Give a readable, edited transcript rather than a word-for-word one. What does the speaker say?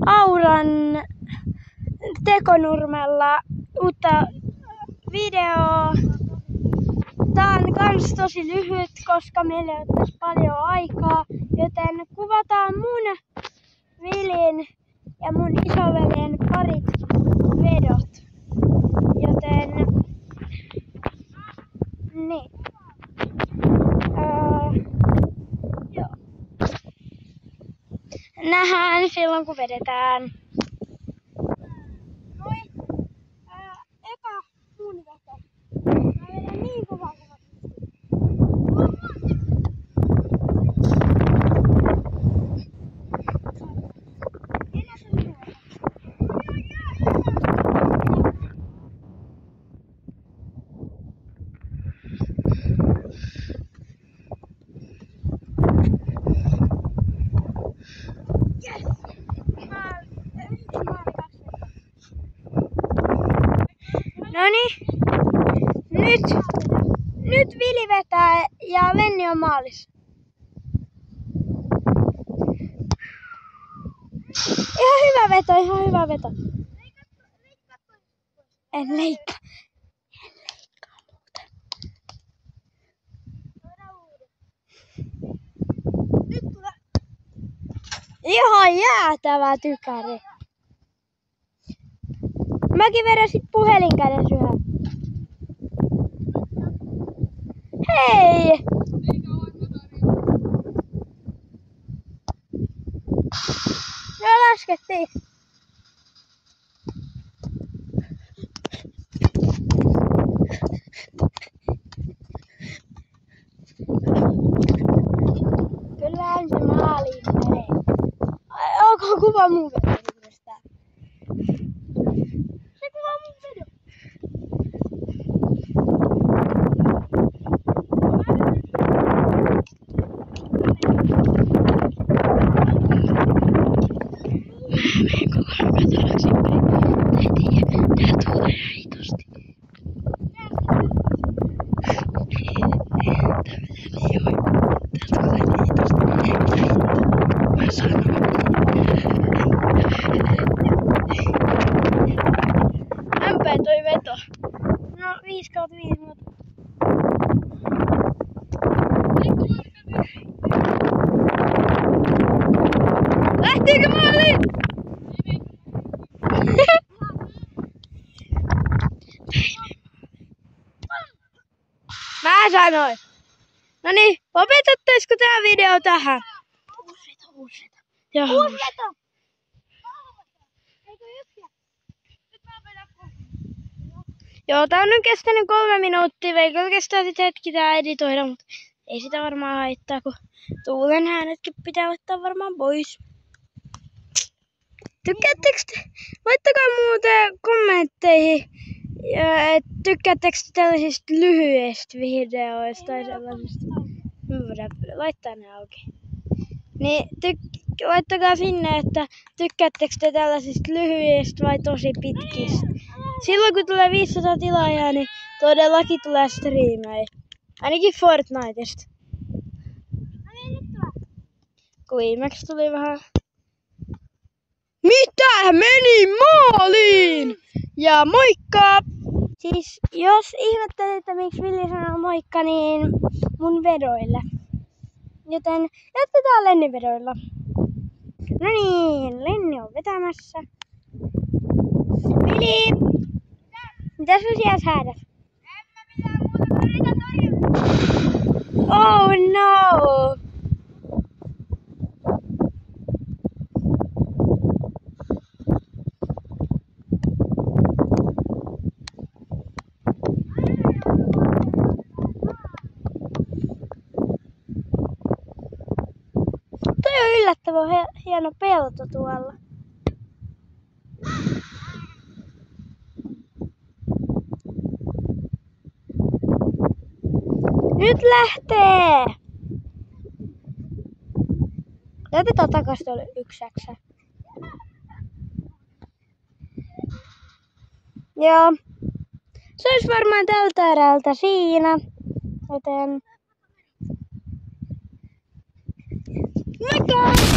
Auran Tekonurmella uutta videoa. Tää on kans tosi lyhyt, koska meillä ei ole tässä paljon aikaa, joten kuvataan mun Vilin ja mun isoveljen parit vedot. Joten niin. Joo. Nähdään silloin kun vedetään. Moi. Eka mun veto. Mä vedän niin kovaa kuin mä Noniin, nyt Vili vetää ja Lenni on maalissa. Ihan hyvä veto. En leikkaa muuten. Nyt tulee. Ihan jäätävä tykäri. Mäkin vedän sit puhelin kädessä yhä. Hei! No laskettiin. Kyllähän se maaliin menee. Onko kuva mun vedosta? Se kuva mun vedo. Ämpää toi veto. No 5/5 muuta. Lähtiikö maaliin? Mä sanoin. Noniin, lopetettaisiko tää video tähän? Uusi veto. Joo. Uusi veto. Joo, tää on nyt kestänyt 3 minuuttia, vaikka kestää sit hetki tää editoida, mutta ei sitä varmaan haittaa, kun tuulen äänetkin pitää ottaa varmaan pois. Tykkäättekö te? Laittakaa muuten kommentteihin, että tykkäättekö te tällaisista lyhyistä videoista tai sellaisista. Mä voidaan laittaa ne auki. Niin laittakaa sinne, että tykkäättekö te tällaisista lyhyistä vai tosi pitkistä. Silloin kun tulee 500 tilaajaa, niin todellakin tulee striimejä. Ainakin Fortnitesta. Kun viimeksi tuli vähän. Mitä? Meni maaliin! Ja moikka! Siis jos ihmettelitte miksi Villi sanoo moikka, niin mun vedoille. Joten jatketaan Lennin vedoilla. No niin, Lenni on vetämässä. Vili! Mitä sun siellä säädät? En mä mitään muuta, mä yritän torjua. Oh no! Toi on yllättävän hieno pelto tuolla. Nyt lähtee! Otetaan takas tuolle yksäksä. Joo. Se olisi varmaan tältä erältä siinä. Joten... Moikka!